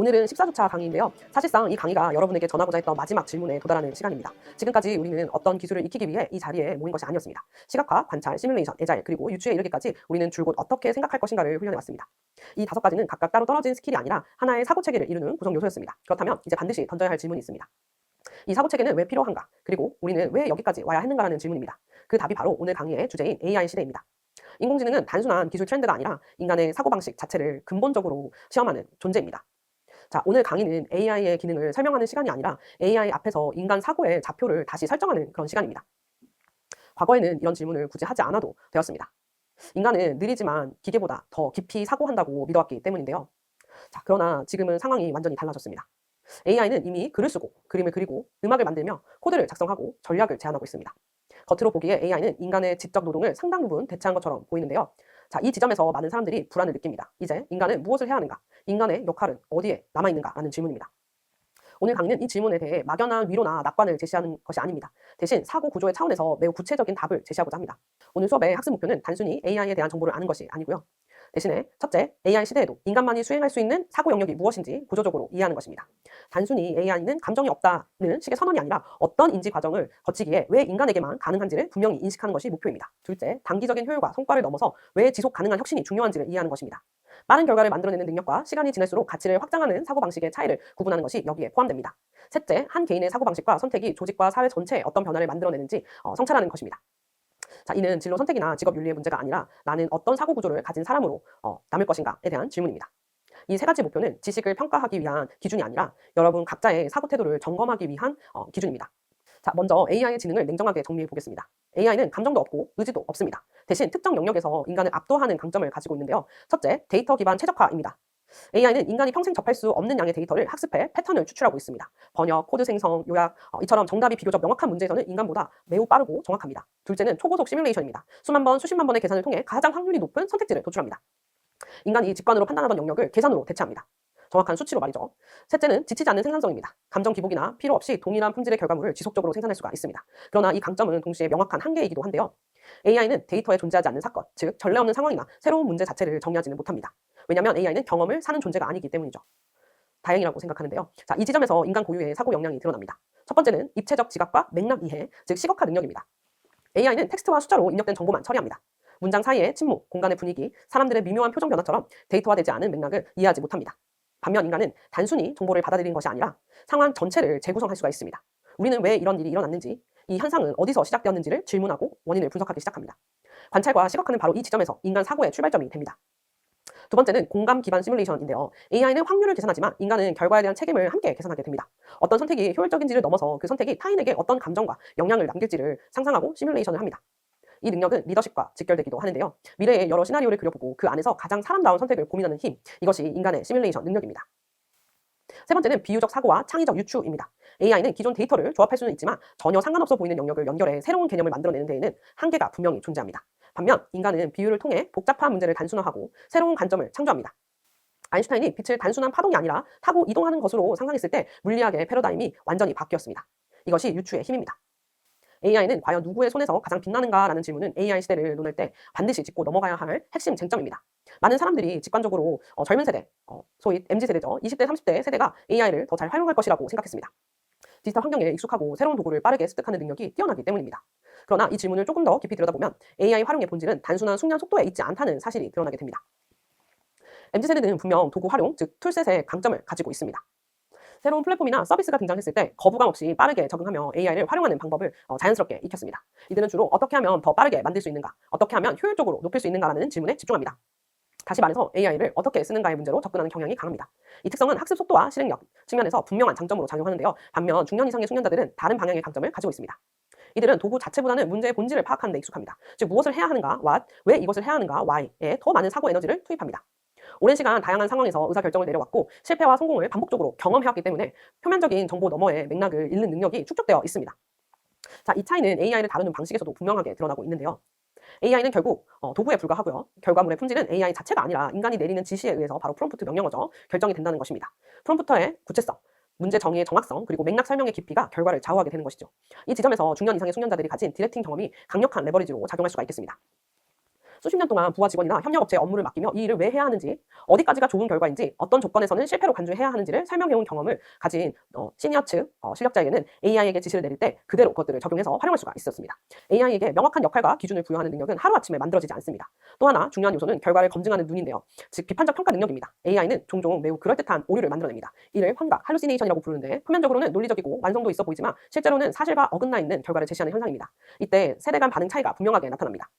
오늘은 14주차 강의인데요. 사실상 이 강의가 여러분에게 전하고자 했던 마지막 질문에 도달하는 시간입니다. 지금까지 우리는 어떤 기술을 익히기 위해 이 자리에 모인 것이 아니었습니다. 시각화, 관찰, 시뮬레이션, 애자일, 그리고 유추에 이르기까지 우리는 줄곧 어떻게 생각할 것인가를 훈련해왔습니다. 이 5가지는 각각 따로 떨어진 스킬이 아니라 하나의 사고체계를 이루는 구성 요소였습니다. 그렇다면 이제 반드시 던져야 할 질문이 있습니다. 이 사고체계는 왜 필요한가? 그리고 우리는 왜 여기까지 와야 했는가라는 질문입니다. 그 답이 바로 오늘 강의의 주제인 AI 시대입니다. 인공지능은 단순한 기술 트렌드가 아니라 인간의 사고방식 자체를 근본적으로 시험하는 존재입니다. 자, 오늘 강의는 AI의 기능을 설명하는 시간이 아니라 AI 앞에서 인간 사고의 좌표를 다시 설정하는 그런 시간입니다. 과거에는 이런 질문을 굳이 하지 않아도 되었습니다. 인간은 느리지만 기계보다 더 깊이 사고한다고 믿어왔기 때문인데요. 자, 그러나 지금은 상황이 완전히 달라졌습니다. AI는 이미 글을 쓰고 그림을 그리고 음악을 만들며 코드를 작성하고 전략을 제안하고 있습니다. 겉으로 보기에 AI는 인간의 지적 노동을 상당 부분 대체한 것처럼 보이는데요. 자, 이 지점에서 많은 사람들이 불안을 느낍니다. 이제 인간은 무엇을 해야 하는가? 인간의 역할은 어디에 남아있는가라는 질문입니다. 오늘 강의는 이 질문에 대해 막연한 위로나 낙관을 제시하는 것이 아닙니다. 대신 사고 구조의 차원에서 매우 구체적인 답을 제시하고자 합니다. 오늘 수업의 학습 목표는 단순히 AI에 대한 정보를 아는 것이 아니고요. 대신에 첫째, AI 시대에도 인간만이 수행할 수 있는 사고 영역이 무엇인지 구조적으로 이해하는 것입니다. 단순히 AI는 감정이 없다는 식의 선언이 아니라 어떤 인지 과정을 거치기에 왜 인간에게만 가능한지를 분명히 인식하는 것이 목표입니다. 둘째, 단기적인 효율과 성과를 넘어서 왜 지속 가능한 혁신이 중요한지를 이해하는 것입니다. 빠른 결과를 만들어내는 능력과 시간이 지날수록 가치를 확장하는 사고방식의 차이를 구분하는 것이 여기에 포함됩니다. 셋째, 한 개인의 사고방식과 선택이 조직과 사회 전체에 어떤 변화를 만들어내는지 성찰하는 것입니다. 자, 이는 진로 선택이나 직업 윤리의 문제가 아니라 나는 어떤 사고 구조를 가진 사람으로 남을 것인가에 대한 질문입니다. 이 3가지 목표는 지식을 평가하기 위한 기준이 아니라 여러분 각자의 사고 태도를 점검하기 위한 기준입니다. 자, 먼저 AI의 지능을 냉정하게 정리해 보겠습니다. AI는 감정도 없고 의지도 없습니다. 대신 특정 영역에서 인간을 압도하는 강점을 가지고 있는데요. 첫째, 데이터 기반 최적화입니다. AI는 인간이 평생 접할 수 없는 양의 데이터를 학습해 패턴을 추출하고 있습니다. 번역, 코드 생성, 요약, 이처럼 정답이 비교적 명확한 문제에서는 인간보다 매우 빠르고 정확합니다. 둘째는 초고속 시뮬레이션입니다. 수만 번, 수십만 번의 계산을 통해 가장 확률이 높은 선택지를 도출합니다. 인간이 직관으로 판단하던 영역을 계산으로 대체합니다. 정확한 수치로 말이죠. 셋째는 지치지 않는 생산성입니다. 감정 기복이나 필요 없이 동일한 품질의 결과물을 지속적으로 생산할 수가 있습니다. 그러나 이 강점은 동시에 명확한 한계이기도 한데요. AI는 데이터에 존재하지 않는 사건, 즉 전례 없는 상황이나 새로운 문제 자체를 정리하지는 못합니다. 왜냐하면 AI는 경험을 사는 존재가 아니기 때문이죠. 다행이라고 생각하는데요. 자, 이 지점에서 인간 고유의 사고 역량이 드러납니다. 첫 번째는 입체적 지각과 맥락 이해, 즉 시각화 능력입니다. AI는 텍스트와 숫자로 입력된 정보만 처리합니다. 문장 사이의 침묵, 공간의 분위기, 사람들의 미묘한 표정 변화처럼 데이터화되지 않은 맥락을 이해하지 못합니다. 반면 인간은 단순히 정보를 받아들이는 것이 아니라 상황 전체를 재구성할 수가 있습니다. 우리는 왜 이런 일이 일어났는지, 이 현상은 어디서 시작되었는지를 질문하고 원인을 분석하기 시작합니다. 관찰과 시각화는 바로 이 지점에서 인간 사고의 출발점이 됩니다. 두 번째는 공감 기반 시뮬레이션인데요. AI는 확률을 계산하지만 인간은 결과에 대한 책임을 함께 계산하게 됩니다. 어떤 선택이 효율적인지를 넘어서 그 선택이 타인에게 어떤 감정과 영향을 남길지를 상상하고 시뮬레이션을 합니다. 이 능력은 리더십과 직결되기도 하는데요. 미래의 여러 시나리오를 그려보고 그 안에서 가장 사람다운 선택을 고민하는 힘, 이것이 인간의 시뮬레이션 능력입니다. 세 번째는 비유적 사고와 창의적 유추입니다. AI는 기존 데이터를 조합할 수는 있지만 전혀 상관없어 보이는 영역을 연결해 새로운 개념을 만들어내는 데에는 한계가 분명히 존재합니다. 반면 인간은 비유를 통해 복잡한 문제를 단순화하고 새로운 관점을 창조합니다. 아인슈타인이 빛을 단순한 파동이 아니라 타고 이동하는 것으로 상상했을 때 물리학의 패러다임이 완전히 바뀌었습니다. 이것이 유추의 힘입니다. AI는 과연 누구의 손에서 가장 빛나는가라는 질문은 AI 시대를 논할 때 반드시 짚고 넘어가야 할 핵심 쟁점입니다. 많은 사람들이 직관적으로 젊은 세대, 소위 MZ세대죠. 20대, 30대 세대가 AI를 더 잘 활용할 것이라고 생각했습니다. 디지털 환경에 익숙하고 새로운 도구를 빠르게 습득하는 능력이 뛰어나기 때문입니다. 그러나 이 질문을 조금 더 깊이 들여다보면 AI 활용의 본질은 단순한 숙련 속도에 있지 않다는 사실이 드러나게 됩니다. MZ세대는 분명 도구 활용, 즉 툴셋의 강점을 가지고 있습니다. 새로운 플랫폼이나 서비스가 등장했을 때 거부감 없이 빠르게 적응하며 AI를 활용하는 방법을 자연스럽게 익혔습니다. 이들은 주로 어떻게 하면 더 빠르게 만들 수 있는가, 어떻게 하면 효율적으로 높일 수 있는가라는 질문에 집중합니다. 다시 말해서 AI를 어떻게 쓰는가의 문제로 접근하는 경향이 강합니다. 이 특성은 학습 속도와 실행력 측면에서 분명한 장점으로 작용하는데요. 반면 중년 이상의 숙련자들은 다른 방향의 강점을 가지고 있습니다. 이들은 도구 자체보다는 문제의 본질을 파악하는 데 익숙합니다. 즉 무엇을 해야 하는가, what, 왜 이것을 해야 하는가, why에 더 많은 사고 에너지를 투입합니다. 오랜 시간 다양한 상황에서 의사결정을 내려왔고 실패와 성공을 반복적으로 경험해왔기 때문에 표면적인 정보 너머의 맥락을 읽는 능력이 축적되어 있습니다. 자, 이 차이는 AI를 다루는 방식에서도 분명하게 드러나고 있는데요. AI는 결국 도구에 불과하고요. 결과물의 품질은 AI 자체가 아니라 인간이 내리는 지시에 의해서 바로 프롬프트 명령어죠. 결정이 된다는 것입니다. 프롬프터의 구체성, 문제 정의의 정확성, 그리고 맥락 설명의 깊이가 결과를 좌우하게 되는 것이죠. 이 지점에서 중년 이상의 숙련자들이 가진 디렉팅 경험이 강력한 레버리지로 작용할 수가 있겠습니다. 수십 년 동안 부하 직원이나 협력업체에 업무를 맡기며 이 일을 왜 해야 하는지, 어디까지가 좋은 결과인지, 어떤 조건에서는 실패로 간주해야 하는지를 설명해온 경험을 가진 시니어 측 실력자에게는 AI에게 지시를 내릴 때 그대로 그것들을 적용해서 활용할 수가 있었습니다. AI에게 명확한 역할과 기준을 부여하는 능력은 하루아침에 만들어지지 않습니다. 또 하나 중요한 요소는 결과를 검증하는 눈인데요. 즉 비판적 평가 능력입니다. AI는 종종 매우 그럴듯한 오류를 만들어냅니다. 이를 환각, 할루시네이션이라고 부르는데 표면적으로는 논리적이고 완성도 있어 보이지만 실제로는 사실과 어긋나 있는 결과를 제시하는 현상입니다. 이때 세대 간 반응 차이가 분명하게 나타납니다.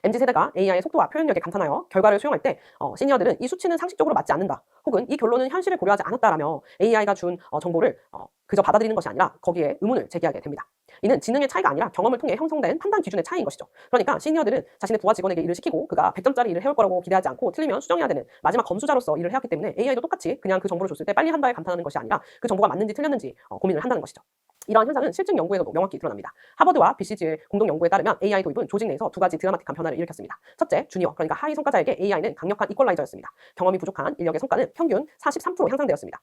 MZ세대가 AI의 속도와 표현력에 감탄하여 결과를 수용할 때 시니어들은 이 수치는 상식적으로 맞지 않는다, 혹은 이 결론은 현실을 고려하지 않았다라며 AI가 준 정보를 그저 받아들이는 것이 아니라 거기에 의문을 제기하게 됩니다. 이는 지능의 차이가 아니라 경험을 통해 형성된 판단 기준의 차이인 것이죠. 그러니까 시니어들은 자신의 부하 직원에게 일을 시키고 그가 100점짜리 일을 해올 거라고 기대하지 않고 틀리면 수정해야 되는 마지막 검수자로서 일을 해왔기 때문에 AI도 똑같이 그냥 그 정보를 줬을 때 빨리 한다에 감탄하는 것이 아니라 그 정보가 맞는지 틀렸는지 고민을 한다는 것이죠. 이러한 현상은 실증 연구에서도 명확히 드러납니다. 하버드와 BCG의 공동 연구에 따르면 AI 도입은 조직 내에서 두 가지 드라마틱한 변화를 일으켰습니다. 첫째, 주니어, 그러니까 하위 성과자에게 AI는 강력한 이퀄라이저였습니다. 경험이 부족한 인력의 성과는 평균 43% 향상되었습니다.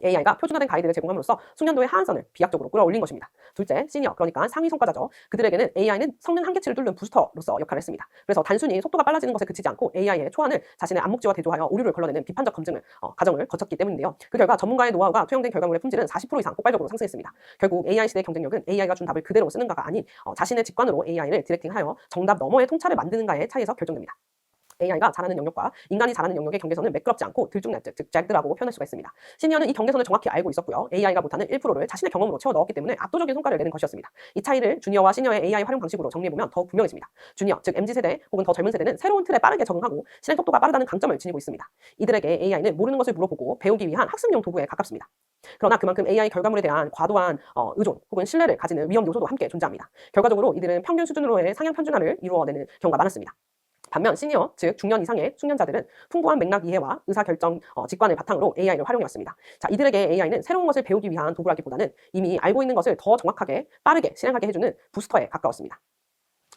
AI가 표준화된 가이드를 제공함으로써 숙련도의 하한선을 비약적으로 끌어올린 것입니다. 둘째, 시니어, 그러니까 상위 성과자죠. 그들에게는 AI는 성능 한계치를 뚫는 부스터로서 역할을 했습니다. 그래서 단순히 속도가 빨라지는 것에 그치지 않고 AI의 초안을 자신의 안목지와 대조하여 오류를 걸러내는 비판적 검증을 과정을 거쳤기 때문인데요. 그 결과 전문가의 노하우가 투영된 결과물의 품질은 40% 이상 폭발적으로 상승했습니다. 결국 AI 시대의 경쟁력은 AI가 준 답을 그대로 쓰는가가 아닌 자신의 직관으로 AI를 디렉팅하여 정답 너머의 통찰을 만드는가의 차이에서 결정됩니다. AI가 잘하는 영역과 인간이 잘하는 영역의 경계선은 매끄럽지 않고 들쭉날쭉, 즉 잭드라고 표현할 수가 있습니다. 시니어는 이 경계선을 정확히 알고 있었고요. AI가 못하는 1%를 자신의 경험으로 채워 넣었기 때문에 압도적인 성과를 내는 것이었습니다. 이 차이를 주니어와 시니어의 AI 활용 방식으로 정리해보면 더욱 분명해집니다. 주니어, 즉 MZ세대 혹은 더 젊은 세대는 새로운 틀에 빠르게 적응하고 실행 속도가 빠르다는 강점을 지니고 있습니다. 이들에게 AI는 모르는 것을 물어보고 배우기 위한 학습용 도구에 가깝습니다. 그러나 그만큼 AI 결과물에 대한 과도한 의존 혹은 신뢰를 가지는 위험 요소도 함께 존재합니다. 결과적으로 이들은 평균 수준으로의 상향 편준화를 이루어내는 경우가 많았습니다. 반면 시니어, 즉 중년 이상의 숙련자들은 풍부한 맥락 이해와 의사결정 직관을 바탕으로 AI를 활용해왔습니다. 자, 이들에게 AI는 새로운 것을 배우기 위한 도구라기보다는 이미 알고 있는 것을 더 정확하게 빠르게 실행하게 해주는 부스터에 가까웠습니다.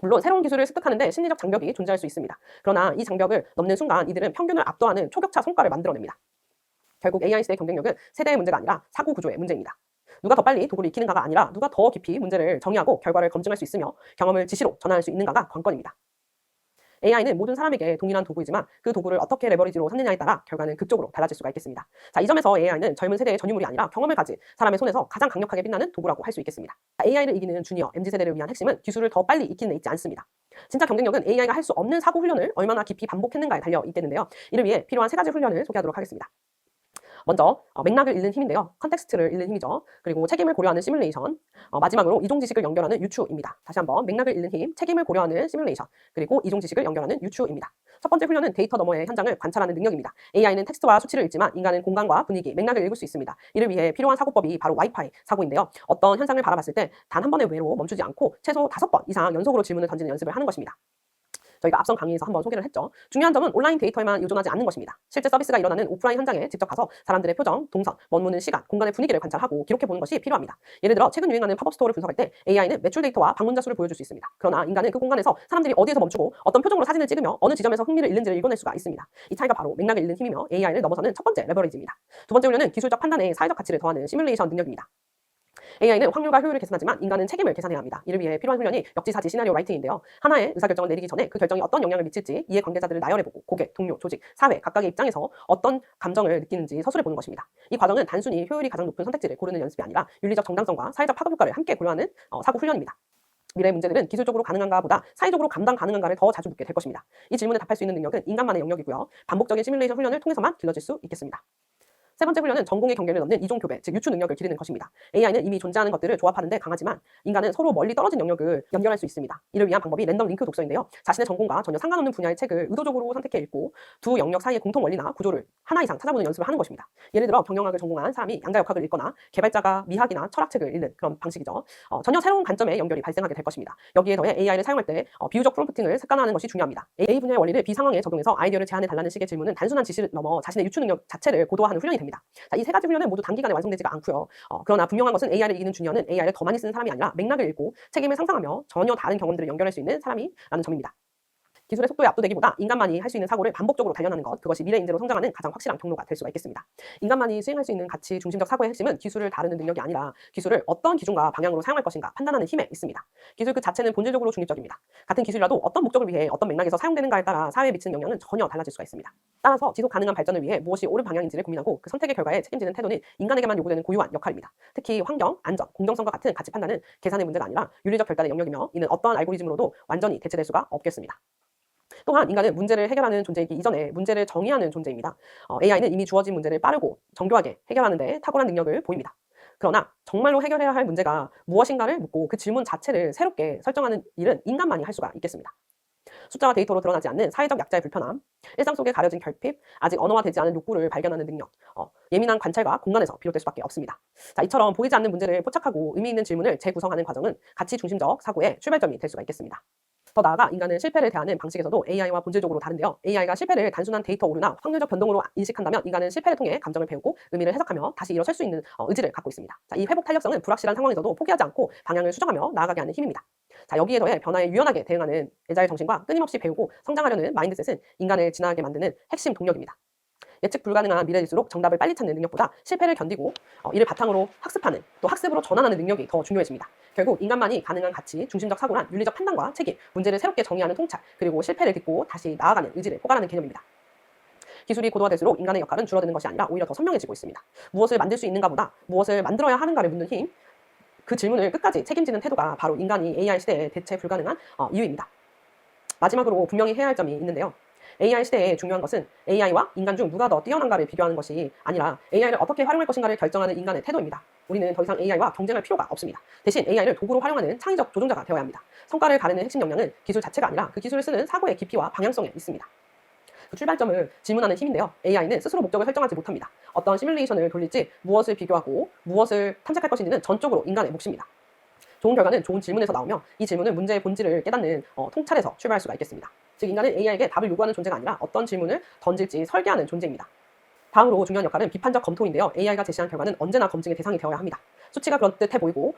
물론 새로운 기술을 습득하는데 심리적 장벽이 존재할 수 있습니다. 그러나 이 장벽을 넘는 순간 이들은 평균을 압도하는 초격차 성과를 만들어냅니다. 결국 AI 시대의 경쟁력은 세대의 문제가 아니라 사고 구조의 문제입니다. 누가 더 빨리 도구를 익히는가가 아니라 누가 더 깊이 문제를 정의하고 결과를 검증할 수 있으며 경험을 지시로 전환할 수 있는가가 관건입니다. AI는 모든 사람에게 동일한 도구이지만 그 도구를 어떻게 레버리지로 삼느냐에 따라 결과는 극적으로 달라질 수가 있겠습니다. 자, 이 점에서 AI는 젊은 세대의 전유물이 아니라 경험을 가진 사람의 손에서 가장 강력하게 빛나는 도구라고 할 수 있겠습니다. AI를 이기는 주니어, MZ세대를 위한 핵심은 기술을 더 빨리 익히는 데 있지 않습니다. 진짜 경쟁력은 AI가 할 수 없는 사고 훈련을 얼마나 깊이 반복했는가에 달려 있겠는데요. 이를 위해 필요한 3가지 훈련을 소개하도록 하겠습니다. 먼저 맥락을 읽는 힘인데요. 컨텍스트를 읽는 힘이죠. 그리고 책임을 고려하는 시뮬레이션, 마지막으로 이종 지식을 연결하는 유추입니다. 다시 한번 맥락을 읽는 힘, 책임을 고려하는 시뮬레이션, 그리고 이종 지식을 연결하는 유추입니다. 첫 번째 훈련은 데이터 너머의 현장을 관찰하는 능력입니다. AI는 텍스트와 수치를 읽지만 인간은 공간과 분위기, 맥락을 읽을 수 있습니다. 이를 위해 필요한 사고법이 바로 와이파이 사고인데요. 어떤 현상을 바라봤을 때 단 한 번의 외로 멈추지 않고 최소 5번 이상 연속으로 질문을 던지는 연습을 하는 것입니다. 저희가 앞선 강의에서 한번 소개를 했죠. 중요한 점은 온라인 데이터에만 의존하지 않는 것입니다. 실제 서비스가 일어나는 오프라인 현장에 직접 가서 사람들의 표정, 동선, 머무는 시간, 공간의 분위기를 관찰하고 기록해보는 것이 필요합니다. 예를 들어 최근 유행하는 팝업 스토어를 분석할 때 AI는 매출 데이터와 방문자 수를 보여줄 수 있습니다. 그러나 인간은 그 공간에서 사람들이 어디에서 멈추고 어떤 표정으로 사진을 찍으며 어느 지점에서 흥미를 잃는지를 읽어낼 수가 있습니다. 이 차이가 바로 맥락을 읽는 힘이며 AI를 넘어서는 첫 번째 레버리지입니다. 두 번째 훈련은 기술적 판단에 사회적 가치를 더하는 시뮬레이션 능력입니다. AI는 확률과 효율을 계산하지만 인간은 책임을 계산해야 합니다. 이를 위해 필요한 훈련이 역지사지 시나리오 라이팅인데요. 하나의 의사결정을 내리기 전에 그 결정이 어떤 영향을 미칠지 이해관계자들을 나열해보고 고객, 동료, 조직, 사회 각각의 입장에서 어떤 감정을 느끼는지 서술해보는 것입니다. 이 과정은 단순히 효율이 가장 높은 선택지를 고르는 연습이 아니라 윤리적 정당성과 사회적 파급 효과를 함께 고려하는 사고 훈련입니다. 미래의 문제들은 기술적으로 가능한가 보다 사회적으로 감당 가능한가를 더 자주 묻게 될 것입니다. 이 질문에 답할 수 있는 능력은 인간만의 영역이고요. 반복적인 시뮬레이션 훈련을 통해서만 길러질 수 있겠습니다. 세 번째 훈련은 전공의 경계를 넘는 이종 교배, 즉 유추 능력을 기르는 것입니다. AI는 이미 존재하는 것들을 조합하는 데 강하지만 인간은 서로 멀리 떨어진 영역을 연결할 수 있습니다. 이를 위한 방법이 랜덤 링크 독서인데요. 자신의 전공과 전혀 상관없는 분야의 책을 의도적으로 선택해 읽고 두 영역 사이의 공통 원리나 구조를 하나 이상 찾아보는 연습을 하는 것입니다. 예를 들어 경영학을 전공한 사람이 양자역학을 읽거나 개발자가 미학이나 철학책을 읽는 그런 방식이죠. 전혀 새로운 관점의 연결이 발생하게 될 것입니다. 여기에 더해 AI를 사용할 때 비유적 프롬프팅을 습관화하는 것이 중요합니다. A 분야의 원리를 B 상황에 적용해서 아이디어를 제안해달라는 식의 질문은 단순한 지시를 넘어 자신의 유추 능력 자체를 고도화하는 훈련이 됩니다. 자, 이 세 가지 훈련은 모두 단기간에 완성되지가 않고요. 그러나 분명한 것은 AI를 이기는 주니어는 AI를 더 많이 쓰는 사람이 아니라 맥락을 읽고 책임을 상상하며 전혀 다른 경험들을 연결할 수 있는 사람이라는 점입니다. 기술의 속도에 압도되기보다 인간만이 할 수 있는 사고를 반복적으로 단련하는 것, 그것이 미래 인재로 성장하는 가장 확실한 경로가 될 수가 있겠습니다. 인간만이 수행할 수 있는 가치 중심적 사고의 핵심은 기술을 다루는 능력이 아니라 기술을 어떤 기준과 방향으로 사용할 것인가 판단하는 힘에 있습니다. 기술 그 자체는 본질적으로 중립적입니다. 같은 기술이라도 어떤 목적을 위해 어떤 맥락에서 사용되는가에 따라 사회에 미치는 영향은 전혀 달라질 수가 있습니다. 따라서 지속 가능한 발전을 위해 무엇이 옳은 방향인지를 고민하고 그 선택의 결과에 책임지는 태도는 인간에게만 요구되는 고유한 역할입니다. 특히 환경, 안전, 공정성과 같은 가치 판단은 계산의 문제가 아니라 윤리적 결단의 영역이며 이는 어떠한 알고리즘으로도 완전히 대체될 수가 없겠습니다. 또한 인간은 문제를 해결하는 존재이기 이전에 문제를 정의하는 존재입니다. AI는 이미 주어진 문제를 빠르고 정교하게 해결하는 데 탁월한 능력을 보입니다. 그러나 정말로 해결해야 할 문제가 무엇인가를 묻고 그 질문 자체를 새롭게 설정하는 일은 인간만이 할 수가 있겠습니다. 숫자와 데이터로 드러나지 않는 사회적 약자의 불편함, 일상 속에 가려진 결핍, 아직 언어화되지 않은 욕구를 발견하는 능력, 예민한 관찰과 공간에서 비롯될 수밖에 없습니다. 자, 이처럼 보이지 않는 문제를 포착하고 의미 있는 질문을 재구성하는 과정은 가치 중심적 사고의 출발점이 될 수가 있겠습니다. 더 나아가 인간은 실패를 대하는 방식에서도 AI와 본질적으로 다른데요. AI가 실패를 단순한 데이터 오류나 확률적 변동으로 인식한다면 인간은 실패를 통해 감정을 배우고 의미를 해석하며 다시 일어설 수 있는 의지를 갖고 있습니다. 자, 이 회복 탄력성은 불확실한 상황에서도 포기하지 않고 방향을 수정하며 나아가게 하는 힘입니다. 자, 여기에 더해 변화에 유연하게 대응하는 애자의 정신과 끊임없이 배우고 성장하려는 마인드셋은 인간을 진화하게 만드는 핵심 동력입니다. 예측 불가능한 미래일수록 정답을 빨리 찾는 능력보다 실패를 견디고 이를 바탕으로 학습하는 또 학습으로 전환하는 능력이 더 중요해집니다. 결국 인간만이 가능한 가치, 중심적 사고란 윤리적 판단과 책임, 문제를 새롭게 정의하는 통찰, 그리고 실패를 딛고 다시 나아가는 의지를 포괄하는 개념입니다. 기술이 고도화될수록 인간의 역할은 줄어드는 것이 아니라 오히려 더 선명해지고 있습니다. 무엇을 만들 수 있는가 보다 무엇을 만들어야 하는가를 묻는 힘, 그 질문을 끝까지 책임지는 태도가 바로 인간이 AI 시대에 대체 불가능한 이유입니다. 마지막으로 분명히 해야 할 점이 있는데요. AI 시대에 중요한 것은 AI와 인간 중 누가 더 뛰어난가를 비교하는 것이 아니라 AI를 어떻게 활용할 것인가를 결정하는 인간의 태도입니다. 우리는 더 이상 AI와 경쟁할 필요가 없습니다. 대신 AI를 도구로 활용하는 창의적 조종자가 되어야 합니다. 성과를 가르는 핵심 역량은 기술 자체가 아니라 그 기술을 쓰는 사고의 깊이와 방향성에 있습니다. 그 출발점을 질문하는 힘인데요. AI는 스스로 목적을 설정하지 못합니다. 어떤 시뮬레이션을 돌릴지, 무엇을 비교하고 무엇을 탐색할 것인지는 전적으로 인간의 몫입니다. 좋은 결과는 좋은 질문에서 나오며 이 질문은 문제의 본질을 깨닫는 통찰에서 출발할 수가 있겠습니다. 즉 인간은 AI에게 답을 요구하는 존재가 아니라 어떤 질문을 던질지 설계하는 존재입니다. 다음으로 중요한 역할은 비판적 검토인데요. AI가 제시한 결과는 언제나 검증의 대상이 되어야 합니다. 수치가 그럴듯해 보이고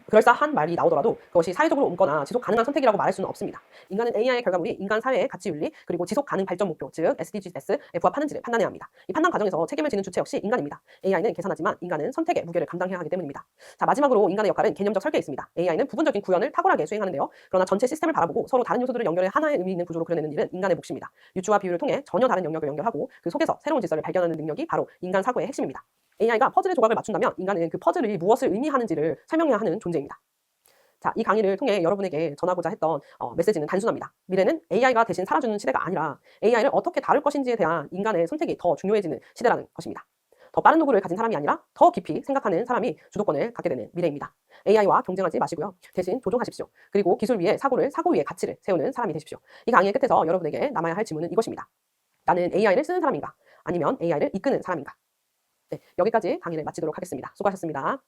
그럴싸한 말이 나오더라도 그것이 사회적으로 옮거나 지속 가능한 선택이라고 말할 수는 없습니다. 인간은 AI의 결과물이 인간 사회의 가치 윤리 그리고 지속 가능 발전 목표 즉 SDGs에 부합하는지를 판단해야 합니다. 이 판단 과정에서 책임을 지는 주체 역시 인간입니다. AI는 계산하지만 인간은 선택의 무게를 감당해야 하기 때문입니다. 자, 마지막으로 인간의 역할은 개념적 설계에 있습니다. AI는 부분적인 구현을 탁월하게 수행하는데요. 그러나 전체 시스템을 바라보고 서로 다른 요소들을 연결해 하나의 의미 있는 구조로 그려내는 일은 인간의 몫입니다. 유추와 비유를 통해 전혀 다른 영역을 연결하고 그 속에서 새로운 질서를 발견하는 능력이 바로 인간 사고의 핵심입니다. AI가 퍼즐의 조각을 맞춘다면 인간은 그 퍼즐이 무엇을 의미하는지를 설명해야 하는 존재입니다. 자, 이 강의를 통해 여러분에게 전하고자 했던 메시지는 단순합니다. 미래는 AI가 대신 살아주는 시대가 아니라 AI를 어떻게 다룰 것인지에 대한 인간의 선택이 더 중요해지는 시대라는 것입니다. 더 빠른 도구를 가진 사람이 아니라 더 깊이 생각하는 사람이 주도권을 갖게 되는 미래입니다. AI와 경쟁하지 마시고요. 대신 조종하십시오. 그리고 기술 위에 사고를, 사고 위에 가치를 세우는 사람이 되십시오. 이 강의의 끝에서 여러분에게 남아야 할 질문은 이것입니다. 나는 AI를 쓰는 사람인가? 아니면 AI를 이끄는 사람인가? 네, 여기까지 강의를 마치도록 하겠습니다. 수고하셨습니다.